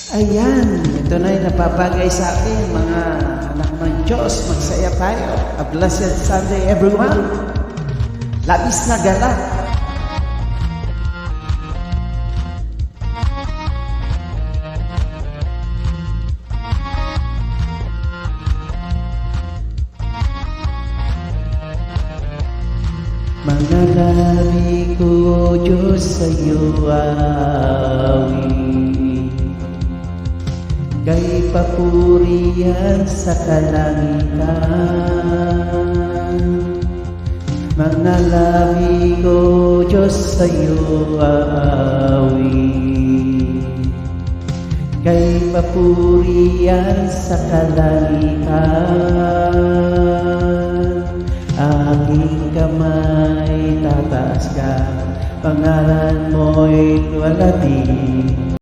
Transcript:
Ayan, ito na yung napapagay sa akin, mga anak ng Diyos. Magsaya tayo. A blessed Sunday, everyone. Labis na galak. Manalangin ko, Diyos, sa'yo awi, kay papurihan sa kalangitan. Manalangin ko, Diyos, sa'yo awi, kay papurihan sa kalangitan. Aking kamay tataas ka, pangalan mo'y luwalhati,